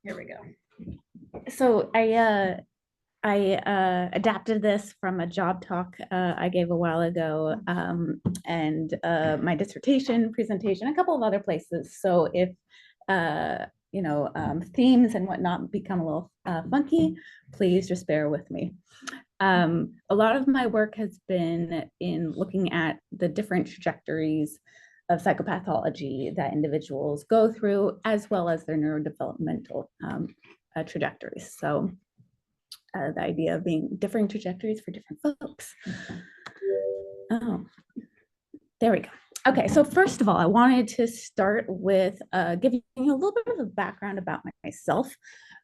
Here we go. So I adapted this from a job talk I gave a while ago, and my dissertation presentation, a couple of other places. So if themes and whatnot become a little funky, please just bear with me. A lot of my work has been in looking at the different trajectories of psychopathology that individuals go through, as well as their neurodevelopmental trajectories. So the idea of being differing trajectories for different folks. Oh, there we go. Okay, so first of all, I wanted to start with giving you a little bit of a background about myself.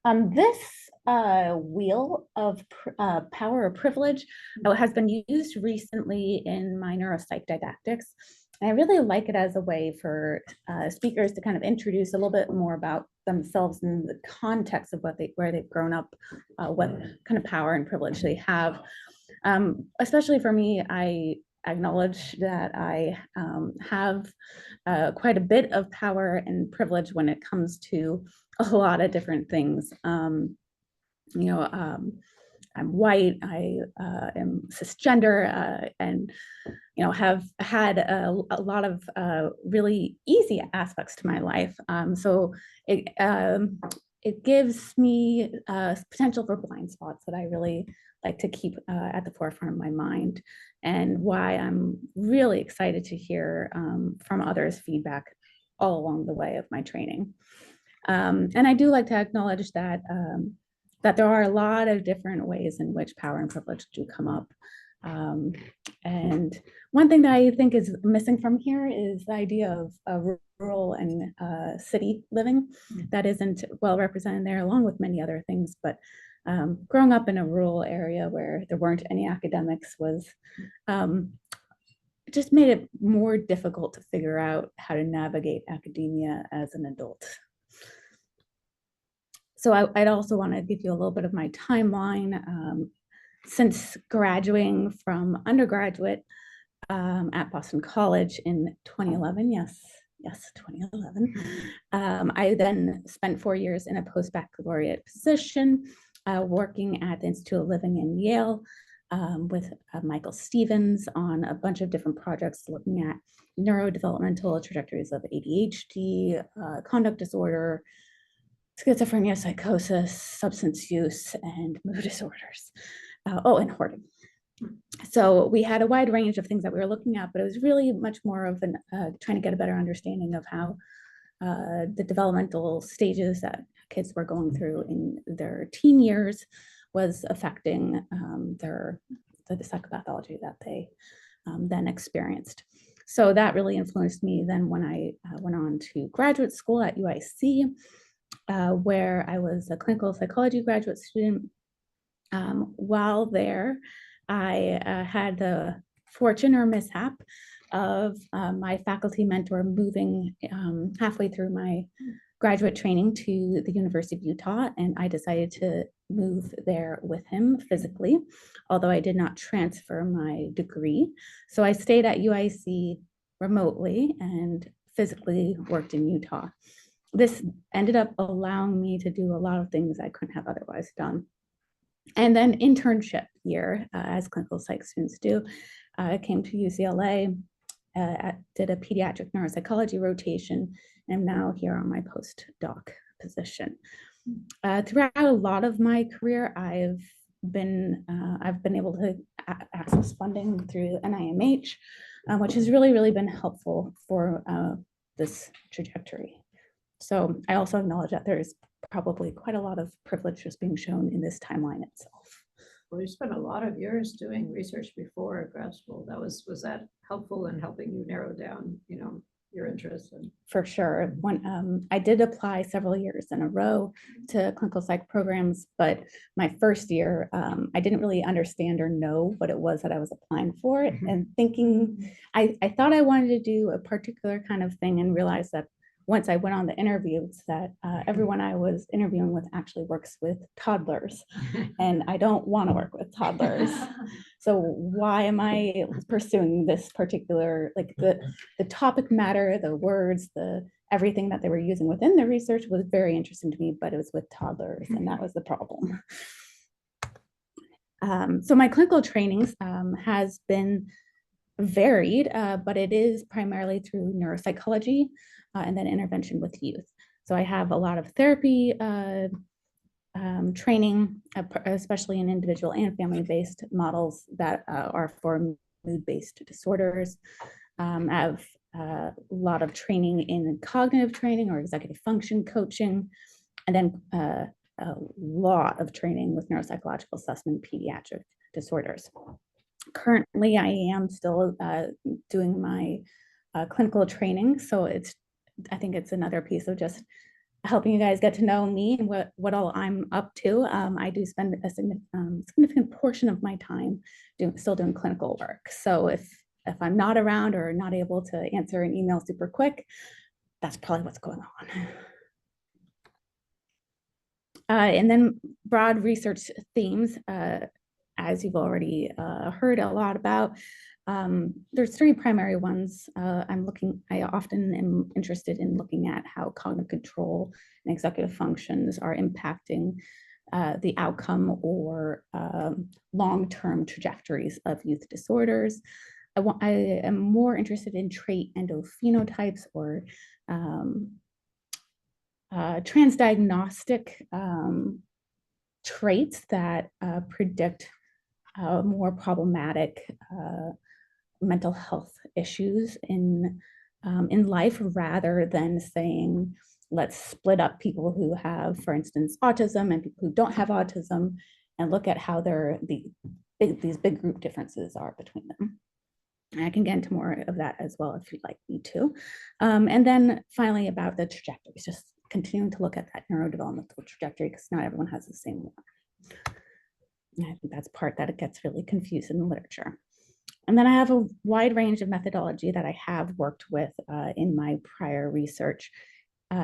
This wheel of power or privilege has been used recently in my neuropsych didactics. And I really like it as a way for speakers to kind of introduce a little bit more about themselves and the context of where they've grown up, what kind of power and privilege they have. Especially for me, I acknowledge that I have quite a bit of power and privilege when it comes to a lot of different things. You know, I'm white, I am cisgender, and have had a lot of really easy aspects to my life. So it gives me potential for blind spots that I really like to keep at the forefront of my mind, and why I'm really excited to hear from others' feedback all along the way of my training. And I do like to acknowledge that there are a lot of different ways in which power and privilege do come up. And one thing that I think is missing from here is the idea of rural and city living that isn't well represented there, along with many other things. But growing up in a rural area where there weren't any academics was just made it more difficult to figure out how to navigate academia as an adult. So I'd also want to give you a little bit of my timeline. Since graduating from undergraduate at Boston College in 2011, yes, 2011, I then spent 4 years in a post-baccalaureate position working at the Institute of Living in Yale with Michael Stevens on a bunch of different projects looking at neurodevelopmental trajectories of ADHD, conduct disorder, schizophrenia, psychosis, substance use, and mood disorders. And hoarding. So we had a wide range of things that we were looking at, but it was really much more of an trying to get a better understanding of how the developmental stages that kids were going through in their teen years was affecting the psychopathology that they then experienced. So that really influenced me then when I went on to graduate school at UIC, where I was a clinical psychology graduate student. While there, I had the fortune or mishap of my faculty mentor moving halfway through my graduate training to the University of Utah, and I decided to move there with him physically, although I did not transfer my degree. So I stayed at UIC remotely and physically worked in Utah. This ended up allowing me to do a lot of things I couldn't have otherwise done. And then internship year, as clinical psych students do, I came to UCLA, did a pediatric neuropsychology rotation, and I'm now here on my postdoc position. Throughout a lot of my career, I've been able to access funding through NIMH, which has really been helpful for this trajectory. So I also acknowledge that there is probably quite a lot of privilege just being shown in this timeline itself. Well, you spent a lot of years doing research before grad school. Was that helpful in helping you narrow down, your interests? For sure. When I did apply several years in a row to clinical psych programs, but my first year, I didn't really understand or know what it was that I was applying for, and thinking I thought I wanted to do a particular kind of thing, and realized that once I went on the interviews that everyone I was interviewing with actually works with toddlers, and I don't want to work with toddlers. So why am I pursuing this particular, like the topic matter, the words, the everything that they were using within their research was very interesting to me, but it was with toddlers, and that was the problem. So my clinical trainings has been varied, but it is primarily through neuropsychology and then intervention with youth. So I have a lot of therapy training, especially in individual and family-based models that are for mood-based disorders. I have a lot of training in cognitive training or executive function coaching, and then a lot of training with neuropsychological assessment in pediatric disorders. Currently, I am still doing my clinical training, so I think it's another piece of just helping you guys get to know me and what all I'm up to. I do spend a significant portion of my time still doing clinical work. So if I'm not around or not able to answer an email super quick, that's probably what's going on. And then broad research themes, as you've already heard a lot about. There's three primary ones. I often am interested in looking at how cognitive control and executive functions are impacting the outcome or long-term trajectories of youth disorders. I am more interested in trait endophenotypes or transdiagnostic traits that predict more problematic mental health issues in life, rather than saying, let's split up people who have, for instance, autism and people who don't have autism, and look at how these big group differences are between them. And I can get into more of that as well if you'd like me to. And then finally about the trajectories, just continuing to look at that neurodevelopmental trajectory, because not everyone has the same one. And I think that's part that it gets really confused in the literature. And then I have a wide range of methodology that I have worked with in my prior research.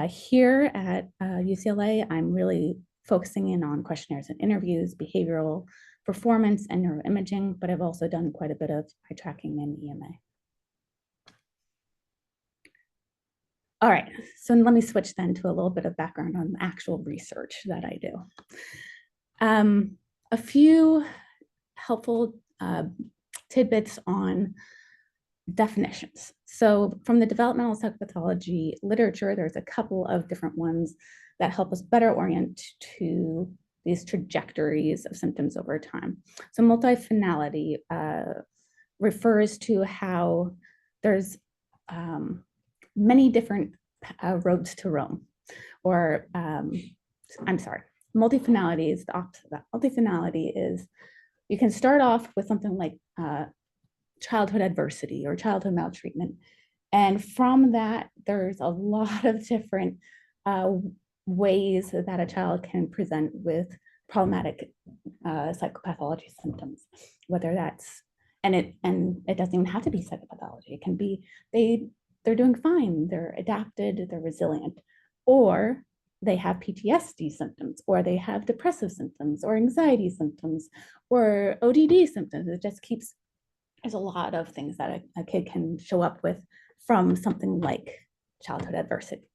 Here at UCLA, I'm really focusing in on questionnaires and interviews, behavioral performance, and neuroimaging, but I've also done quite a bit of eye tracking and EMA. All right, so let me switch then to a little bit of background on the actual research that I do. A few helpful tidbits on definitions. So from the developmental psychopathology literature, there's a couple of different ones that help us better orient to these trajectories of symptoms over time. So multifinality refers to how there's many different roads to Rome, or I'm sorry, multifinality is the opposite of that. Multifinality is you can start off with something like childhood adversity or childhood maltreatment. And from that, there's a lot of different ways that a child can present with problematic psychopathology symptoms, whether that's, and it doesn't even have to be psychopathology. It can be they're doing fine, they're adapted, they're resilient, or they have PTSD symptoms, or they have depressive symptoms, or anxiety symptoms, or ODD symptoms. It just keeps, there's a lot of things that a kid can show up with from something like childhood adversity.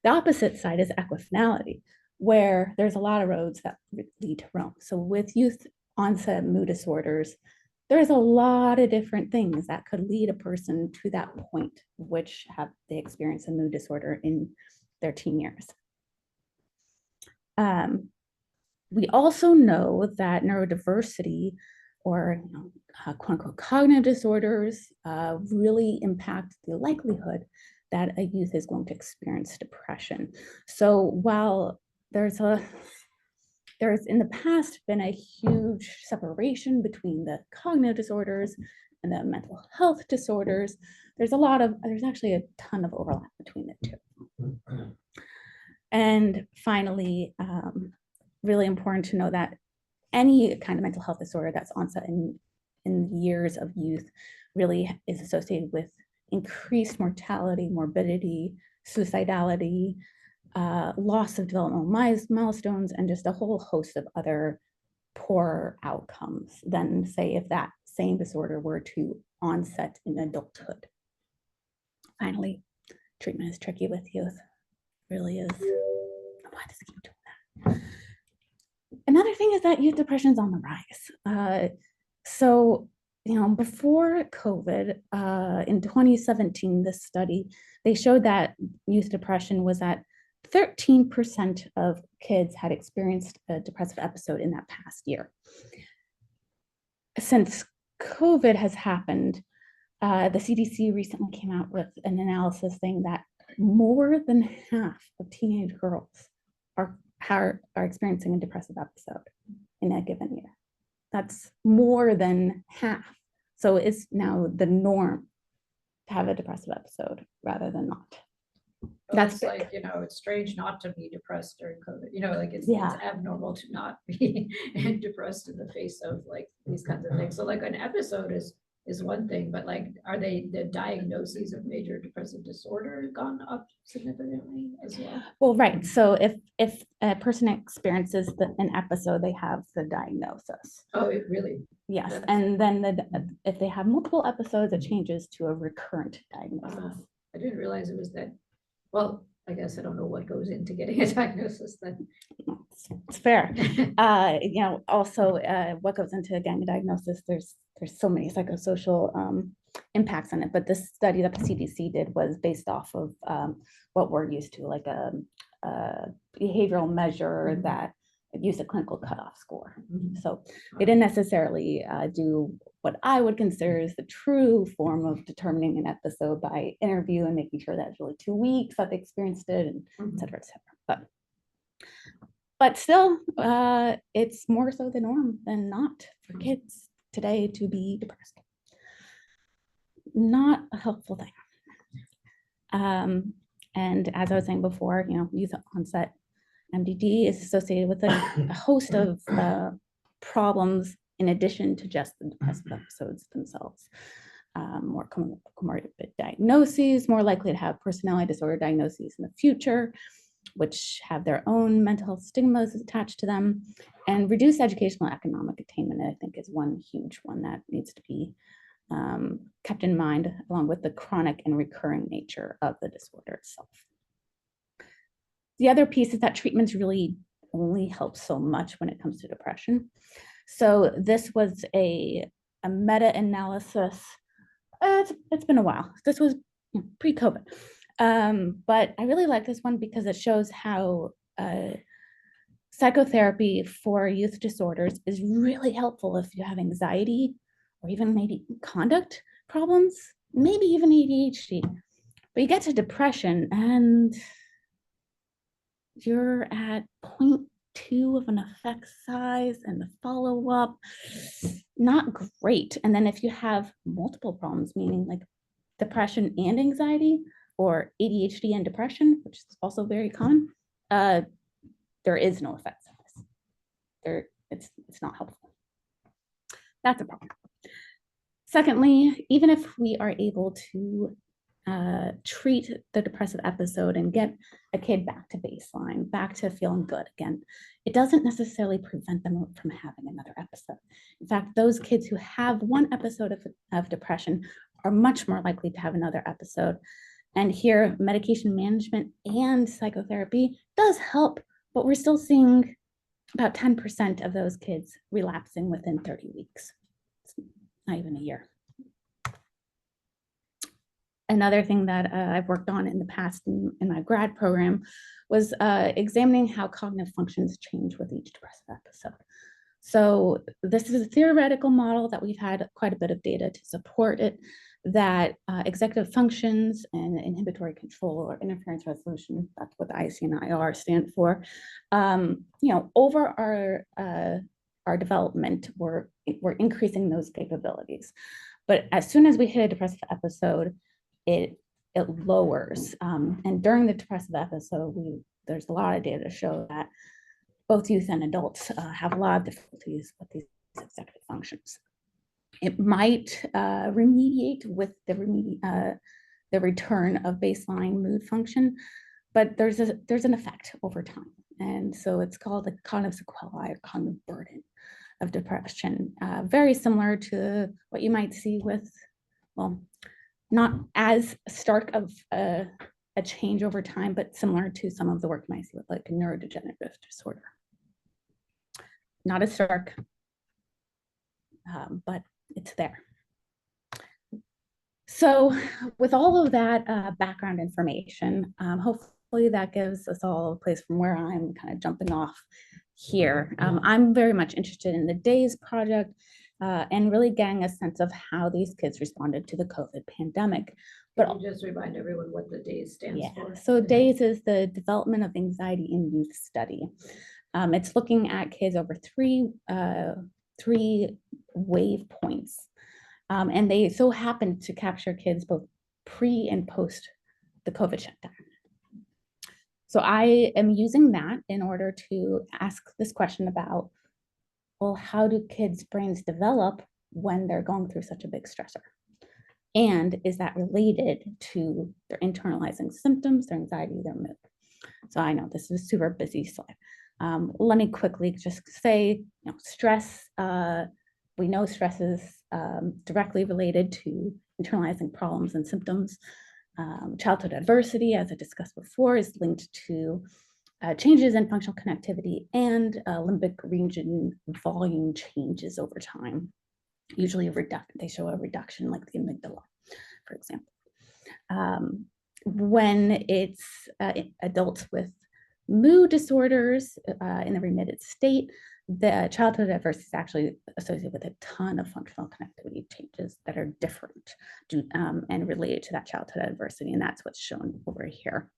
The opposite side is equifinality, where there's a lot of roads that lead to Rome. So with youth onset mood disorders, there's a lot of different things that could lead a person to that point, which have they experience a mood disorder in their teen years. We also know that neurodiversity, or quote unquote cognitive disorders, really impact the likelihood that a youth is going to experience depression. So while there's in the past been a huge separation between the cognitive disorders and the mental health disorders, there's actually a ton of overlap between the two. And finally, really important to know that any kind of mental health disorder that's onset in years of youth really is associated with increased mortality, morbidity, suicidality, loss of developmental milestones, and just a whole host of other poor outcomes than, say, if that same disorder were to onset in adulthood. Finally, treatment is tricky with youth. It really is. Why does it keep doing that? Another thing is that youth depression is on the rise. So, before COVID, in 2017, this study, they showed that youth depression was at 13% of kids had experienced a depressive episode in that past year. Since COVID has happened, the CDC recently came out with an analysis saying that more than half of teenage girls are experiencing a depressive episode in a given year. That's more than half. So it's now the norm to have a depressive episode rather than not. Well, that's like, it's strange not to be depressed during COVID, like it's abnormal to not be depressed in the face of like these kinds of things. So like an episode is one thing, but like, are the diagnoses of major depressive disorder gone up significantly as well? Well, right. So if a person experiences an episode, they have the diagnosis. Oh, it really? Yes. And then if they have multiple episodes, it changes to a recurrent diagnosis. I didn't realize it was that. Well, I guess I don't know what goes into getting a diagnosis then. It's fair. Also what goes into getting a diagnosis, there's so many psychosocial impacts on it, but this study that the CDC did was based off of what we're used to, like a behavioral measure that used a clinical cutoff score. So they didn't necessarily do what I would consider is the true form of determining an episode by interview and making sure that it's really 2 weeks that they experienced it, and et cetera, et cetera. But still, it's more so the norm than not for kids today to be depressed. Not a helpful thing. And as I was saying before, youth onset MDD is associated with a host of problems in addition to just the depressive episodes themselves. More comorbid diagnoses, more likely to have personality disorder diagnoses in the future, which have their own mental health stigmas attached to them, and reduced educational economic attainment, I think, is one huge one that needs to be kept in mind, along with the chronic and recurring nature of the disorder itself. The other piece is that treatments really only help so much when it comes to depression. So this was a meta-analysis. It's been a while. This was pre-COVID. But I really like this one because it shows how psychotherapy for youth disorders is really helpful if you have anxiety or even maybe conduct problems, maybe even ADHD. But you get to depression and you're at 0.2 of an effect size, and the follow-up, not great. And then if you have multiple problems, meaning like depression and anxiety, or ADHD and depression, which is also very common, there is no effect size. It's not helpful. That's a problem. Secondly, even if we are able to treat the depressive episode and get a kid back to baseline, back to feeling good again, it doesn't necessarily prevent them from having another episode. In fact, those kids who have one episode of depression are much more likely to have another episode. And here, medication management and psychotherapy does help, but we're still seeing about 10% of those kids relapsing within 30 weeks. It's not even a year. Another thing that I've worked on in the past in my grad program was examining how cognitive functions change with each depressive episode. So this is a theoretical model that we've had quite a bit of data to support it, that executive functions and inhibitory control or interference resolution, that's what the IC and IR stand for, over our development, we're increasing those capabilities. But as soon as we hit a depressive episode, it lowers. And during the depressive episode, there's a lot of data to show that both youth and adults have a lot of difficulties with these executive functions. It might remediate with the return of baseline mood function, but there's an effect over time. And so it's called the cognitive sequelae or cognitive burden of depression, very similar to what you might see with, well, not as stark of a a change over time, but similar to some of the work you might see with like a neurodegenerative disorder. Not as stark, but it's there. So with all of that background information, hopefully that gives us all a place from where I'm kind of jumping off here. I'm very much interested in the DAYS project and really getting a sense of how these kids responded to the COVID pandemic. But I'll just remind everyone what the DAYS stands for. So DAYS is the Development of Anxiety in Youth Study. It's looking at kids over three wave points. And they so happen to capture kids both pre and post the COVID shutdown. So I am using that in order to ask this question about, well, how do kids' brains develop when they're going through such a big stressor? And is that related to their internalizing symptoms, their anxiety, their mood? So I know this is a super busy slide. Let me quickly just say, stress, we know stress is directly related to internalizing problems and symptoms. Childhood adversity, as I discussed before, is linked to changes in functional connectivity and limbic region volume changes over time. Usually they show a reduction like the amygdala, for example. When it's adults with mood disorders in the remitted state, the childhood adversity is actually associated with a ton of functional connectivity changes that are different and related to that childhood adversity, and that's what's shown over here.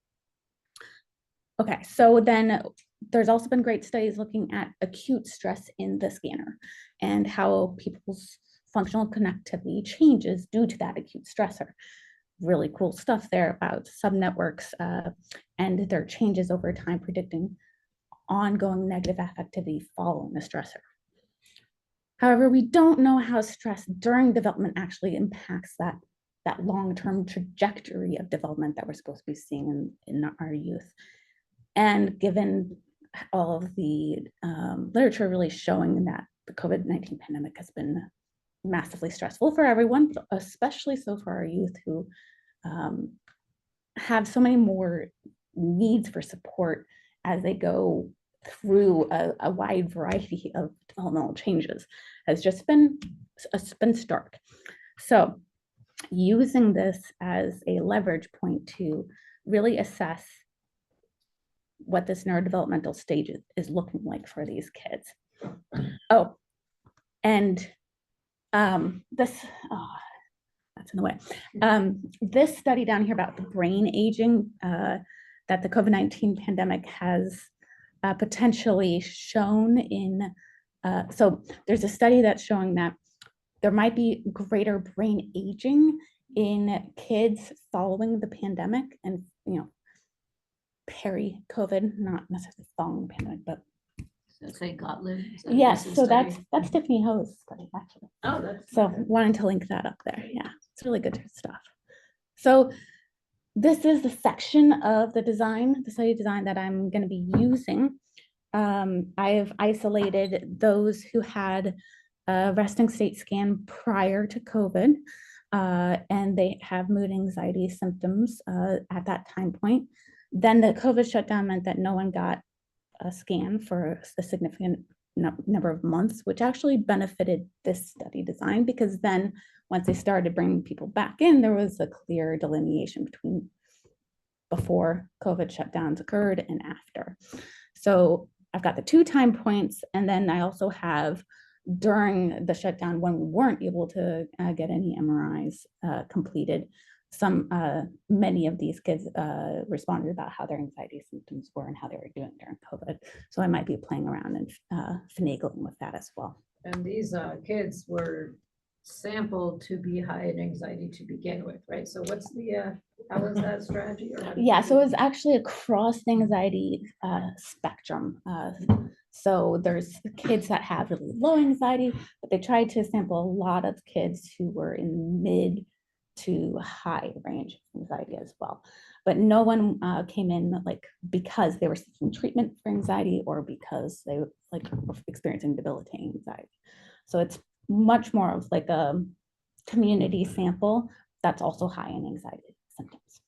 Okay, so then there's also been great studies looking at acute stress in the scanner and how people's functional connectivity changes due to that acute stressor. Really cool stuff there about subnetworks and their changes over time predicting ongoing negative affectivity following the stressor. However, we don't know how stress during development actually impacts that long-term trajectory of development that we're supposed to be seeing in our youth. And given all of the literature really showing that the COVID-19 pandemic has been massively stressful for everyone, but especially so for our youth who have so many more needs for support as they go through a wide variety of developmental changes, has just been stark. So using this as a leverage point to really assess what this neurodevelopmental stage is looking like for these kids. Oh, and that's in the way. This study down here about the brain aging that the COVID-19 pandemic has potentially shown in, so there's a study that's showing that there might be greater brain aging in kids following the pandemic and, peri-COVID, not necessarily following the pandemic, but say Gottlieb. Yes, so that's Tiffany Ho's study actually. Oh, that's so wanted to link that up there. Yeah, it's really good stuff. So this is the section of the study design that I'm going to be using. I've isolated those who had a resting state scan prior to COVID, and they have mood anxiety symptoms at that time point. Then the COVID shutdown meant that no one got a scan for a significant number of months, which actually benefited this study design because then once they started bringing people back in, there was a clear delineation between before COVID shutdowns occurred and after. So I've got the 2 time points, and then I also have during the shutdown when we weren't able to get any MRIs completed, many of these kids responded about how their anxiety symptoms were and how they were doing during COVID. So I might be playing around and finagling with that as well. And these kids were sampled to be high in anxiety to begin with, right? So what's the, how was that strategy? Yeah, so it was actually across the anxiety spectrum. So there's kids that have really low anxiety, but they tried to sample a lot of kids who were in mid to high range of anxiety as well. But no one came in because they were seeking treatment for anxiety or because they were experiencing debilitating anxiety. So it's much more of like a community sample that's also high in anxiety symptoms.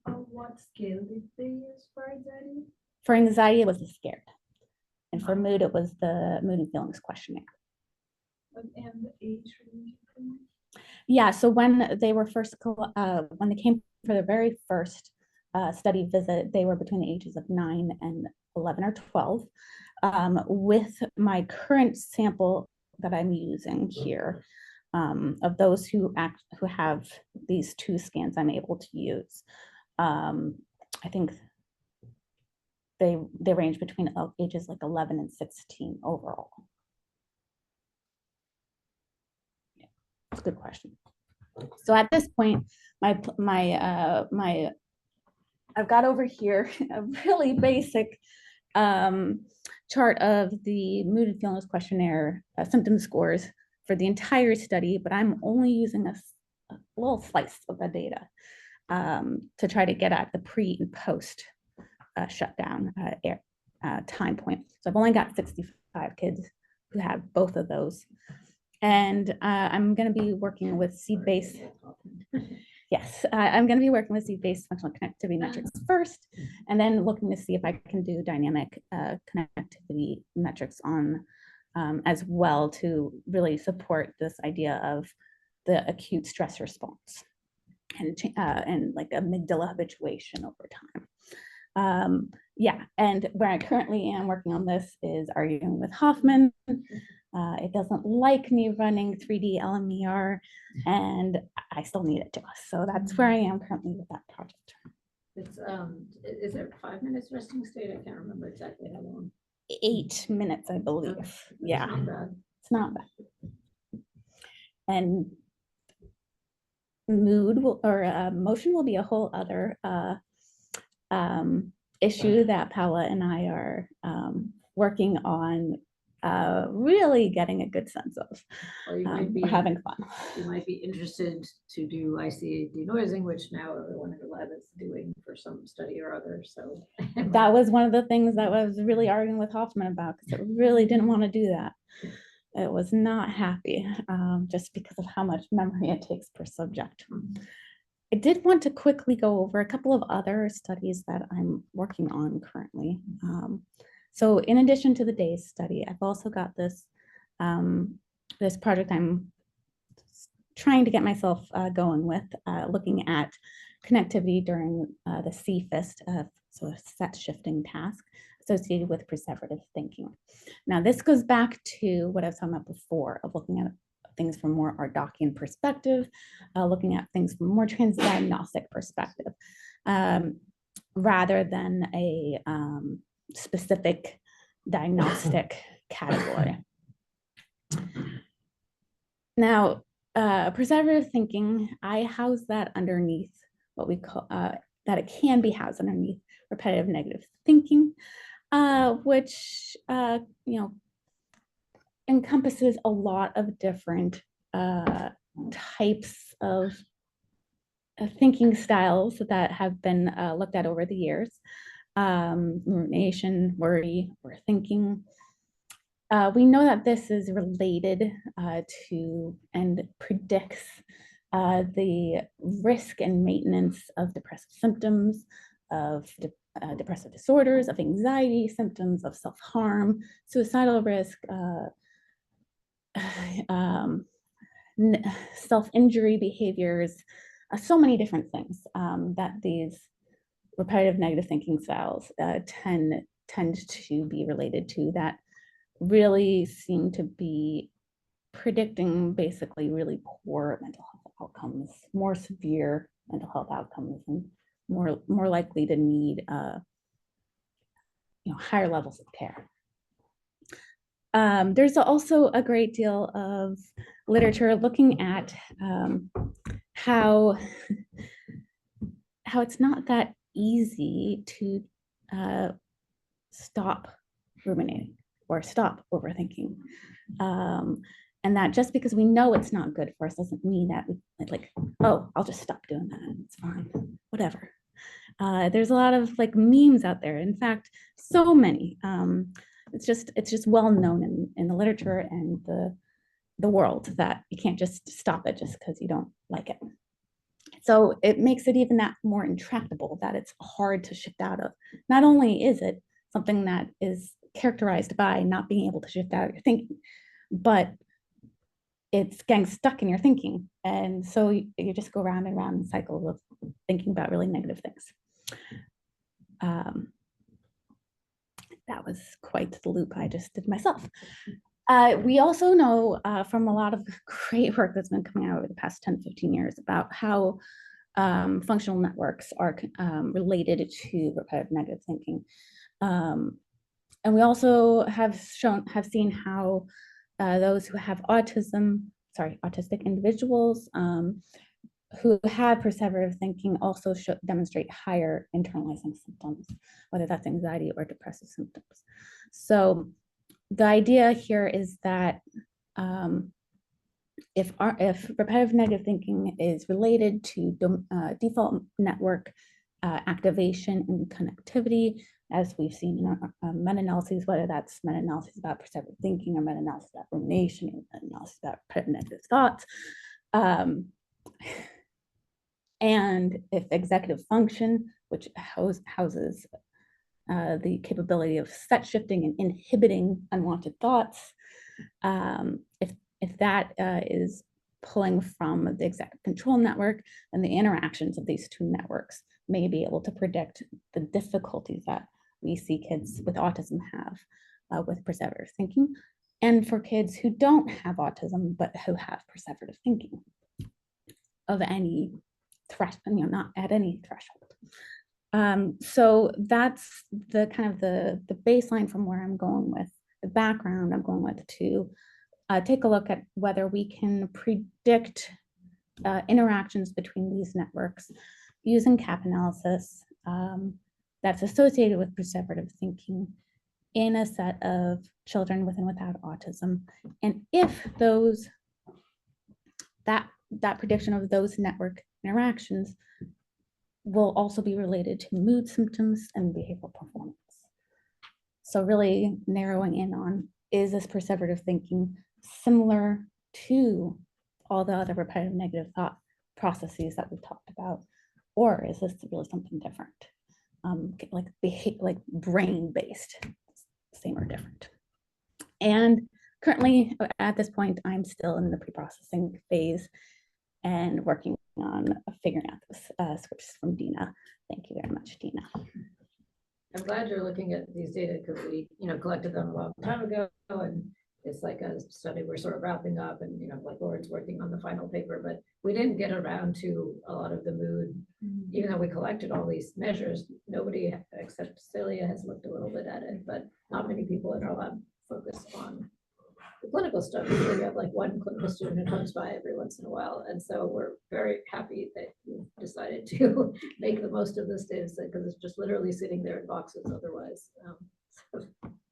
What scale did they use for anxiety? For anxiety, it was the scared. And for mood, it was the mood and feelings questionnaire. And the age range? Yeah, so when they were when they came for the very first study visit, they were between the ages of 9 and 11 or 12. With my current sample that I'm using here, of those who have these 2 scans I'm able to use, I think they range between ages like 11 and 16 overall. Yeah, that's a good question. So at this point, I've got over here a really basic chart of the mood and feelings questionnaire symptom scores for the entire study, but I'm only using a little slice of the data to try to get at the pre and post shutdown time point. So I've only got 65 kids who have both of those. And I'm going to be working with seed-based. Yes, I'm going to be working with seed-based functional connectivity metrics first, and then looking to see if I can do dynamic connectivity metrics on as well to really support this idea of the acute stress response and like amygdala habituation over time. Yeah, and where I currently am working on this is arguing with Hoffman. It doesn't like me running 3D LMER, and I still need it to us. So that's where I am currently with that project. It's is there 5 minutes resting state? I can't remember exactly how long. 8 minutes, I believe. Okay. Yeah, not bad. It's not bad. And mood or motion will be a whole other issue that Paula and I are working on really getting a good sense of. Or you might be having fun. You might be interested to do ICA denoising, which now everyone in the lab is doing for some study or other. So that was one of the things that I was really arguing with Hoffman about, because it really didn't want to do that. It was not happy just because of how much memory it takes per subject. I did want to quickly go over a couple of other studies that I'm working on currently. So in addition to the DAYS study, I've also got this, this project I'm trying to get myself going with, looking at connectivity during the CFIST, so a set shifting task associated with perseverative thinking. Now, this goes back to what I was talking about before of looking at things from more Ardockian perspective, looking at things from more transdiagnostic perspective, rather than a specific diagnostic category. Now, perseverative thinking, I house that underneath what we call, that it can be housed underneath repetitive negative thinking, which, you know, encompasses a lot of different types of thinking styles that have been looked at over the years. Rumination, worry, overthinking. We know that this is related to and predicts the risk and maintenance of depressive symptoms, of depressive disorders, of anxiety symptoms, of self-harm, suicidal risk, self-injury behaviors, so many different things that these repetitive negative thinking styles tend to be related to, that really seem to be predicting basically really poor mental health outcomes, more severe mental health outcomes, and more likely to need you know, higher levels of care. There's also a great deal of literature looking at how it's not that easy to stop ruminating or stop overthinking. And that just because we know it's not good for us doesn't mean that we like, oh, I'll just stop doing that. It's fine, whatever. There's a lot of like memes out there. In fact, so many. It's just well known in the literature and the world that you can't just stop it just because you don't like it. So it makes it even that more intractable, that it's hard to shift out of. Not only is it something that is characterized by not being able to shift out of your thinking, but it's getting stuck in your thinking. And so you just go round and round in cycles of thinking about really negative things. That was quite the loop I just did myself. We also know from a lot of great work that's been coming out over the past 10, 15 years about how functional networks are related to repetitive negative thinking. And we also have seen how those who have autistic individuals who have perseverative thinking also demonstrate higher internalizing symptoms, whether that's anxiety or depressive symptoms. So the idea here is that if repetitive negative thinking is related to default network activation and connectivity, as we've seen in our meta-analyses, whether that's meta-analyses about perseverative thinking or meta-analysis about rumination or meta-analysis about repetitive negative thoughts, and if executive function, which houses the capability of set shifting and inhibiting unwanted thoughts, if that is pulling from the executive control network, then the interactions of these two networks may be able to predict the difficulties that we see kids with autism have with perseverative thinking, and for kids who don't have autism but who have perseverative thinking of any not at any threshold. So that's the kind of the baseline from where I'm going with the background I'm going with to take a look at whether we can predict interactions between these networks using CAP analysis that's associated with perseverative thinking in a set of children with and without autism. And if that prediction of those network interactions will also be related to mood symptoms and behavioral performance. So really narrowing in on, is this perseverative thinking similar to all the other repetitive negative thought processes that we've talked about, or is this really something different, like brain-based, same or different? And currently at this point, I'm still in the pre-processing phase and working on figuring out this scripts from Dina. Thank you very much, Dina. I'm glad you're looking at these data because we, collected them a long time ago, and it's like a study we're sort of wrapping up, and like Lauren's working on the final paper, but we didn't get around to a lot of the mood, even though we collected all these measures. Nobody except Celia has looked a little bit at it, but not many people in our lab focus on the clinical stuff. We have like one clinical student who comes by every once in a while, and so we're very happy that you decided to make the most of this data set, because it's just literally sitting there in boxes otherwise. So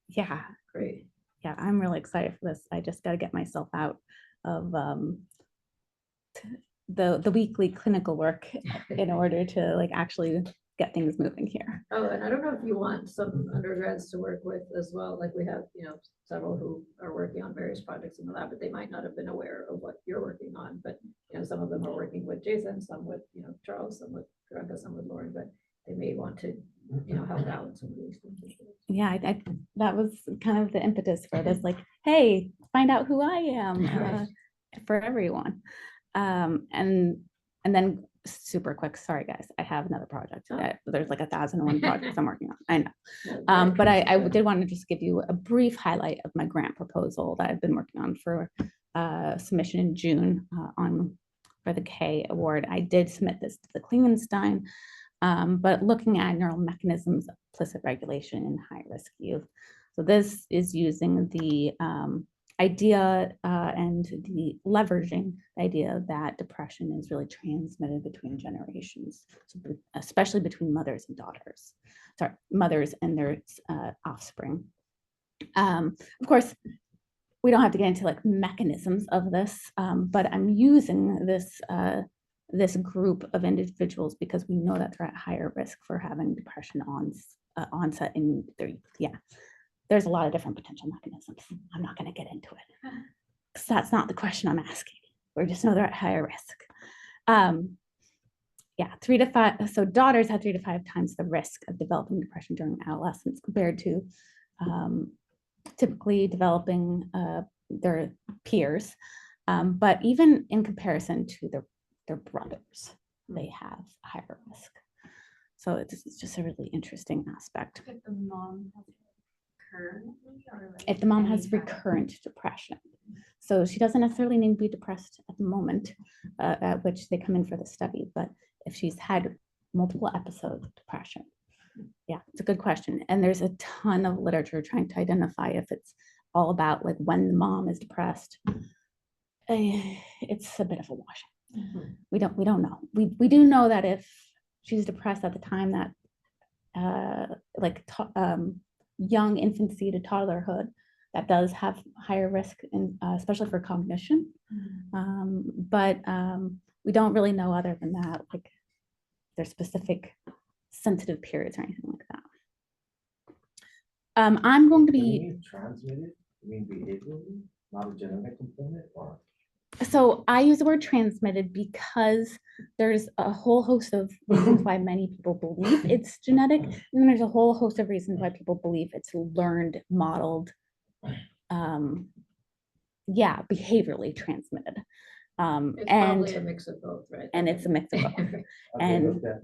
yeah, great. Yeah, I'm really excited for this. I just got to get myself out of the weekly clinical work in order to actually get things moving here. Oh, and I don't know if you want some undergrads to work with as well. Like we have, several who are working on various projects in the lab, but they might not have been aware of what you're working on. But, some of them are working with Jason, some with, Charles, some with Veronica, some with Lauren, but they may want to, help out with some of these things. Yeah, that was kind of the impetus for this, hey, find out who I am for everyone. And then super quick, sorry guys, I have another project. There's 1,001 projects I'm working on, I know. But I did want to just give you a brief highlight of my grant proposal that I've been working on for submission in June for the K Award. I did submit this to the Klingenstein, but looking at neural mechanisms of implicit regulation in high-risk youth. So this is using the idea and the leveraging the idea that depression is really transmitted between generations, so especially between mothers and daughters, mothers and their offspring. Of course, we don't have to get into mechanisms of this, but I'm using this group of individuals because we know that they're at higher risk for having depression onset in their youth. Yeah. There's a lot of different potential mechanisms. I'm not going to get into it because that's not the question I'm asking. We just know they're at higher risk. yeah, 3 to 5. So daughters have 3 to 5 times the risk of developing depression during adolescence compared to typically developing their peers. But even in comparison to their brothers, they have higher risk. So it's just a really interesting aspect. If the mom has currently or like If the mom has anytime? recurrent depression. So she doesn't necessarily need to be depressed at the moment at which they come in for the study, but if she's had multiple episodes of depression. Yeah, it's a good question. And there's a ton of literature trying to identify if it's all about like when the mom is depressed. It's a bit of a wash. We don't know. We do know that if she's depressed at the time that young infancy to toddlerhood, that does have higher risk, in, especially for cognition. But we don't really know other than that, like their specific sensitive periods or anything like that. I'm going to When be. you mean transmitted, you mean behaviorally, not a genetic component, or? So I use the word transmitted because there's a whole host of reasons why many people believe it's genetic, and then there's a whole host of reasons why people believe it's learned, modeled, behaviorally transmitted. It's probably a mix of both, right? And it's a mix of both. Have And- they looked at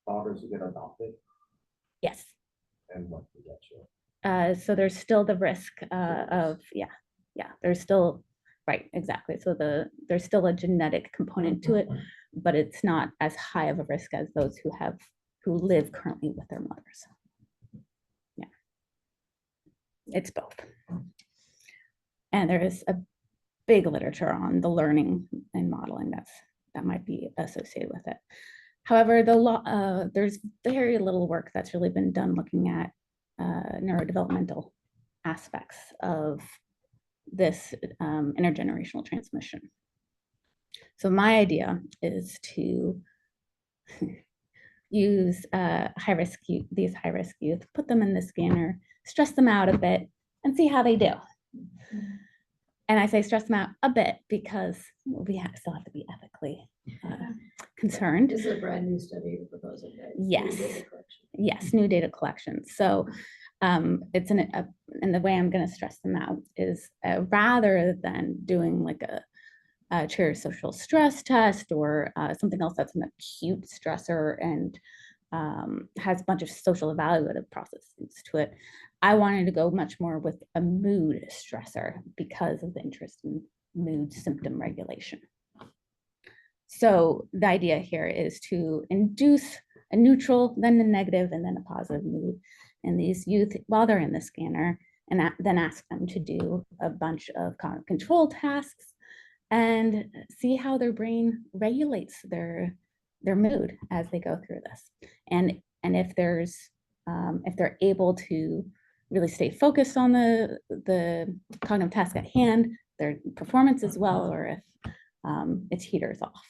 daughters who get adopted, Yes. and what did that show? So there's still the risk of, there's still, right, exactly. So there's still a genetic component to it, but it's not as high of a risk as those who live currently with their mothers. Yeah, it's both. And there is a big literature on the learning and modeling that might be associated with it. However, there's very little work that's really been done looking at neurodevelopmental aspects of this intergenerational transmission. So my idea is to use these high-risk youth, put them in the scanner, stress them out a bit, and see how they do. And I say stress them out a bit because we still have to be ethically concerned. This is a brand new study you're proposing, right? Yes. New data collection. Yes, new data collection. So it's and the way I'm going to stress them out is rather than doing like a true social stress test or something else that's an acute stressor and has a bunch of social evaluative processes to it, I wanted to go much more with a mood stressor because of the interest in mood symptom regulation. So the idea here is to induce a neutral, then a negative, and then a positive mood in these youth while they're in the scanner, and then ask them to do a bunch of cognitive control tasks and see how their brain regulates their mood as they go through this. And if they're able to really stay focused on the cognitive task at hand, their performance as well, or if it teeters off.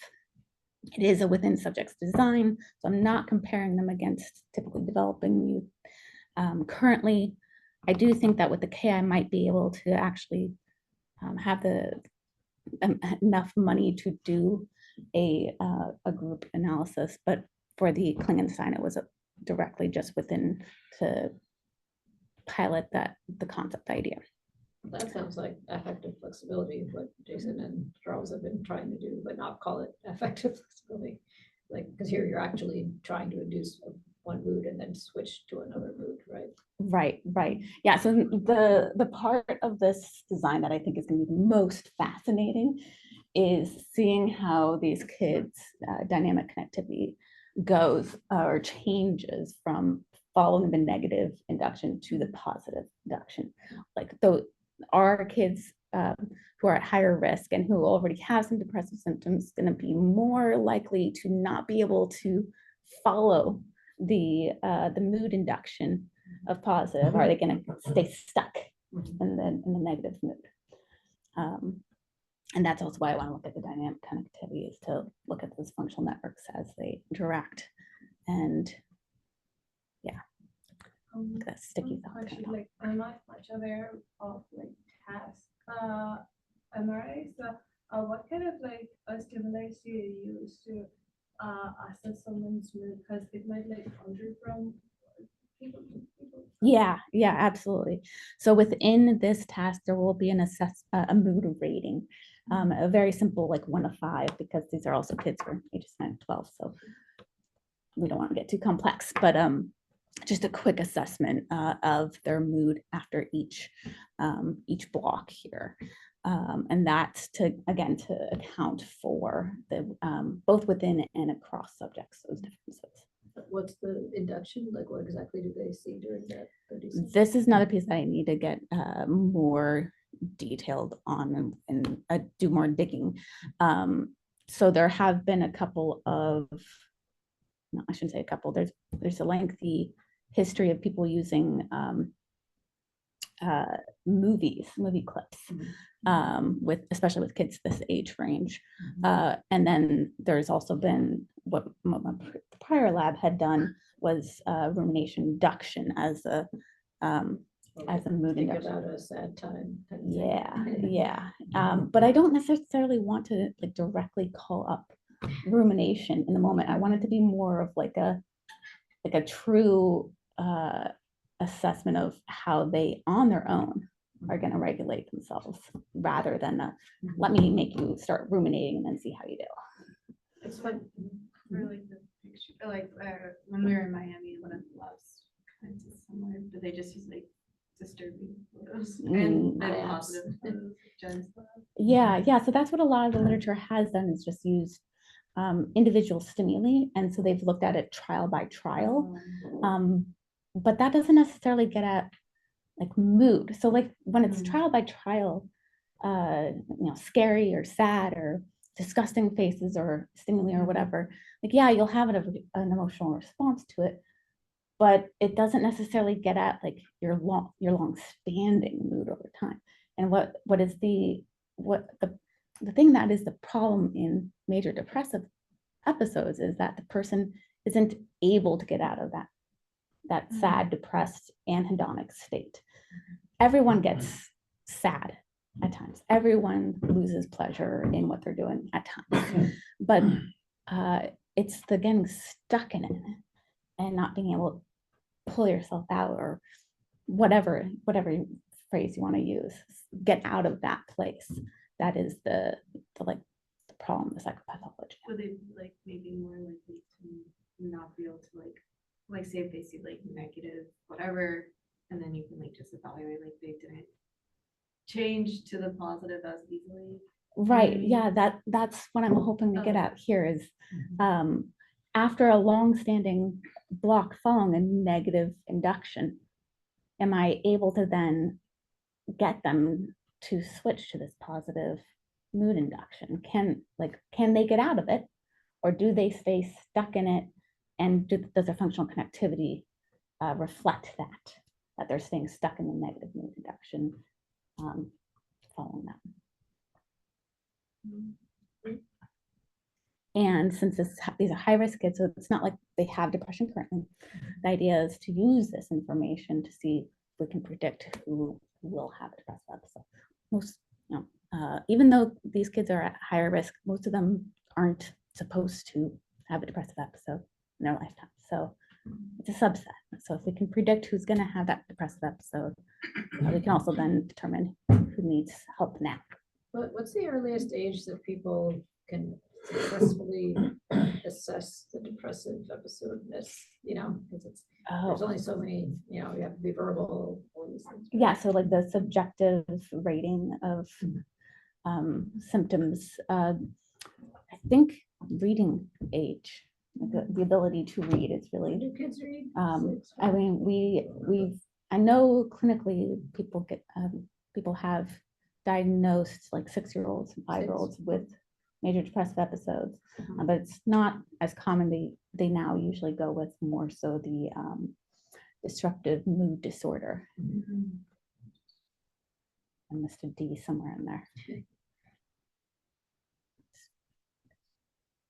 It is a within subjects design, so I'm not comparing them against typically developing youth. Currently, I do think that with the K, I might be able to actually have enough money to do a group analysis, but for the Klingenstein, it was directly just within to pilot the concept idea. That sounds like affective flexibility, what Jason and Charles have been trying to do, but not call it affective flexibility. Like, because here you're actually trying to induce one mood and then switch to another mood, right? Right. Yeah, so the part of this design that I think is going to be the most fascinating is seeing how these kids' dynamic connectivity goes or changes from following the negative induction to the positive induction. Like, our kids who are at higher risk and who already have some depressive symptoms going to be more likely to not be able to follow the mood induction of positive. Are they going to stay stuck in the negative mood? And that's also why I want to look at the dynamic connectivity, is to look at those functional networks as they interact. And yeah, that sticky thought. Question, like, I'm not much aware of like task MRI. So what kind of like stimulus do you use to Yeah, yeah, absolutely. So within this task, there will be a mood rating, a very simple, like 1 to 5, because these are also kids from ages 9 to 12. So we don't want to get too complex, but just a quick assessment of their mood after each block here. And that's to account for the both within and across subjects, those differences. What's the induction? Like, what exactly do they see during that 30 seconds? This is another piece that I need to get more detailed on and do more digging. So there have been a couple of, no, I shouldn't say a couple, there's a lengthy history of people using movie clips, with especially with kids this age range. And then there's also been what my prior lab had done was rumination induction as a mood Think induction. about a sad time. kind of thing. Yeah. But I don't necessarily want to like directly call up rumination in the moment. I want it to be more of like a true assessment of how they on their own are going to regulate themselves, rather than let me make you start ruminating and then see how you do. It's fun for like the picture, like when we were in Miami, one of the labs kind of similar, but they just use like disturbing photos and then apps. positive photos. Jen's lab. Yeah. So that's what a lot of the literature has done, is just used individual stimuli. And so they've looked at it trial by trial. But that doesn't necessarily get at like mood. So like when it's trial by trial, scary or sad or disgusting faces or stimuli or whatever, like, yeah, you'll have an emotional response to it, but it doesn't necessarily get at like your long standing mood over time. And what is the thing that is the problem in major depressive episodes is that the person isn't able to get out of that sad, depressed, anhedonic state. Everyone gets sad at times. Everyone loses pleasure in what they're doing at times. But it's the getting stuck in it and not being able to pull yourself out, or whatever phrase you want to use, get out of that place. That is the problem with psychopathology. Would they like maybe more likely to not be able to like say if they see like negative whatever, and then you can like just evaluate like they didn't change to the positive as easily. Right. Yeah, that's what I'm hoping to get at here is after a long-standing block following a negative induction, am I able to then get them to switch to this positive mood induction? Can they get out of it, or do they stay stuck in it? And does their functional connectivity reflect that they're staying stuck in the negative mood induction following that? And since these are high-risk kids, so it's not like they have depression currently, the idea is to use this information to see if we can predict who will have a depressive episode. Most, even though these kids are at higher risk, most of them aren't supposed to have a depressive episode in their lifetime. So it's a subset. So if we can predict who's going to have that depressive episode, we can also then determine who needs help now. But what's the earliest age that people can successfully assess the depressive episodeness? Because there's only so many, you have to be verbal, all these things. Yeah, so like the subjective rating of symptoms, I think reading age, the ability to read is really. Do kids read? I mean, I know clinically people have diagnosed like 6-year-olds and 5-year-olds with major depressive episodes, but it's not as common. They now usually go with more so the disruptive mood disorder. I missed a D somewhere in there.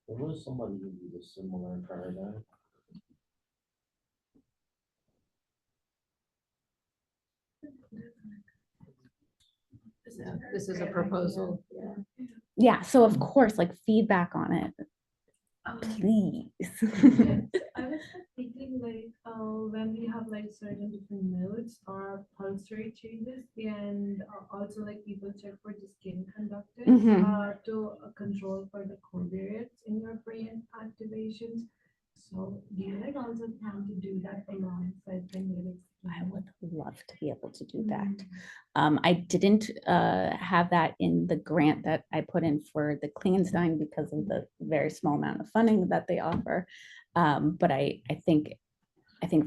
There was somebody who did a similar paradigm. This is a proposal. Yeah, so of course, like feedback on it, please. I was thinking like when we have like like certain different moods or pulse rate changes, and also like people check for the skin conductance to control for the covariates in your brain activations. So do you like also plan to do that alongside the native skin? I would love to be able to do that. I didn't have that in the grant that I put in for the Cleanstein because of the very small amount of funding that they offer. But I think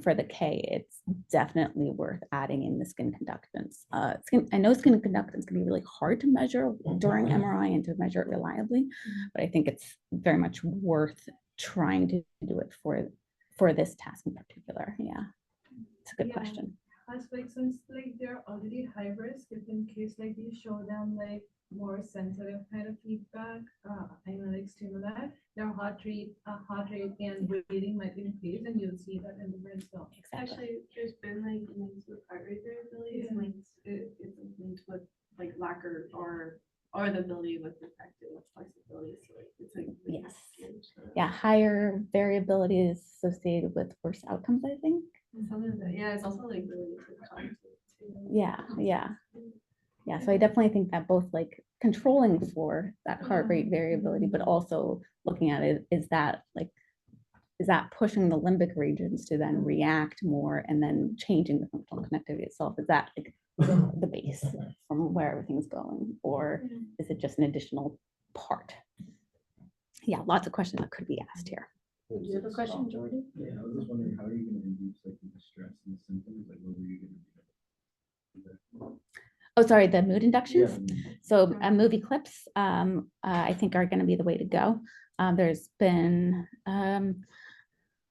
for the K, it's definitely worth adding in the skin conductance. I know skin conductance can be really hard to measure during MRI and to measure it reliably, but I think it's very much worth trying to do it for this task in particular. Yeah, it's a good question. As like since like they're already high risk, if in case like you show them like more sensitive kind of feedback, I know like stimuli, their heart rate and breathing might increase, and you'll see that in the brain cell. Exactly. Actually, there's been like links with heart rate variability, and links it's linked with like lack or the ability with effective flexibility. So like it's like Yes. Yeah, higher variability is associated with worse outcomes, I think. And some of that, yeah, it's also like really good content too. Yeah, so I definitely think that both like controlling for that heart rate variability, but also looking at it, is that pushing the limbic regions to then react more and then changing the functional connectivity itself? Is that like the base from where everything's going, or is it just an additional part? Yeah, lots of questions that could be asked here. Do you have a question, Jordan? Yeah, I was just wondering, how are you gonna reduce like the stress and the symptoms? Like, what were you gonna do? Oh, sorry, the mood inductions. Yeah. So movie clips, I think are going to be the way to go. There's been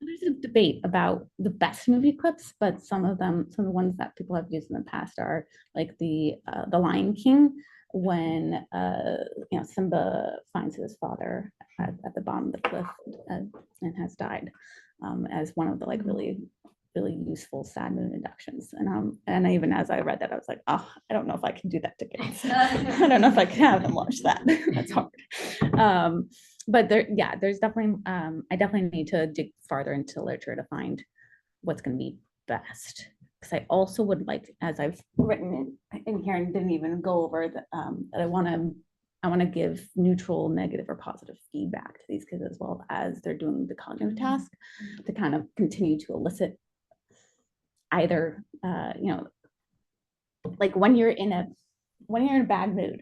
there's a debate about the best movie clips, but some of the ones that people have used in the past are like the Lion King, when Simba finds his father at the bottom of the cliff and has died, as one of the like really useful sad mood inductions. And even as I read that, I was like, oh, I don't know if I can do that to kids. I don't know if I can have them watch that. That's hard. But there's definitely, I definitely need to dig farther into literature to find what's going to be best. Because I also would like, as I've written in here and didn't even go over, that I want to give neutral, negative, or positive feedback to these kids as well as they're doing the cognitive task, to kind of continue to elicit either, like when you're in a bad mood,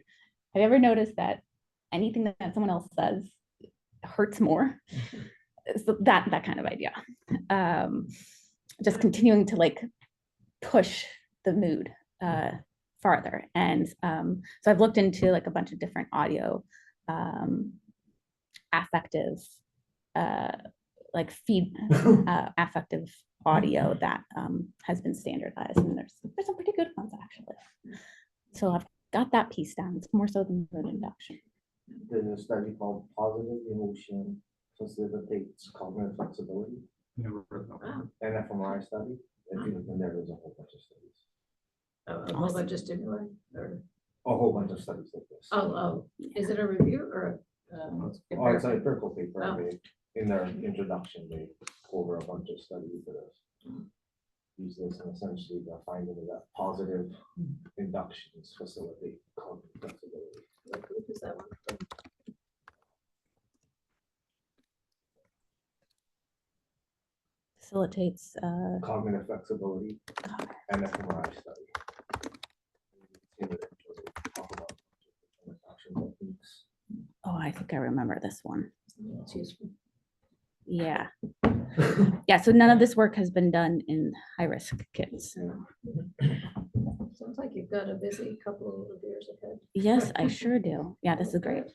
have you ever noticed that anything that someone else says hurts more? So that kind of idea. Just continuing to like push the mood farther. And so I've looked into like a bunch of different audio affective affective audio that has been standardized, and there's some pretty good ones actually. So I've got that piece down. It's more so than mood induction. There's a study called Positive Emotion Facilitates Cognitive Flexibility, Never heard of that. an fMRI study, and there is a whole bunch of studies. A whole bunch of stimuli, or, A whole bunch of studies like this. is it a review or It's an empirical paper. Oh. In their introduction, they go over a bunch of studies that have used this, and essentially the finding that positive inductions facilitate cognitive flexibility. what group is that one from? Facilitates Cognitive flexibility and fMRI study. I think I remember this one. It's useful. Yeah. Yeah, so none of this work has been done in high-risk kids. Sounds like you've got a busy couple of years ahead. Yes, I sure do. Yeah, this is great.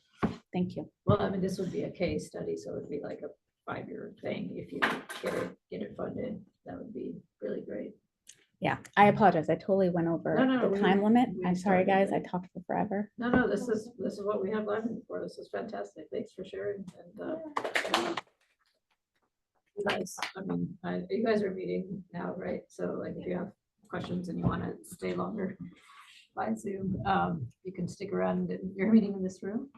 Thank you. Well, I mean, this would be a case study, so it'd be like a 5-year thing. If you get it funded, that would be really great. Yeah, I apologize. I totally went over No, the time limit. we I'm sorry, started guys. I late. talked for forever. No, this is what we have live for. This is fantastic. Thanks for sharing. And you guys are meeting now, right? So like if you have questions and you want to stay longer by Zoom, you can stick around in your meeting in this room.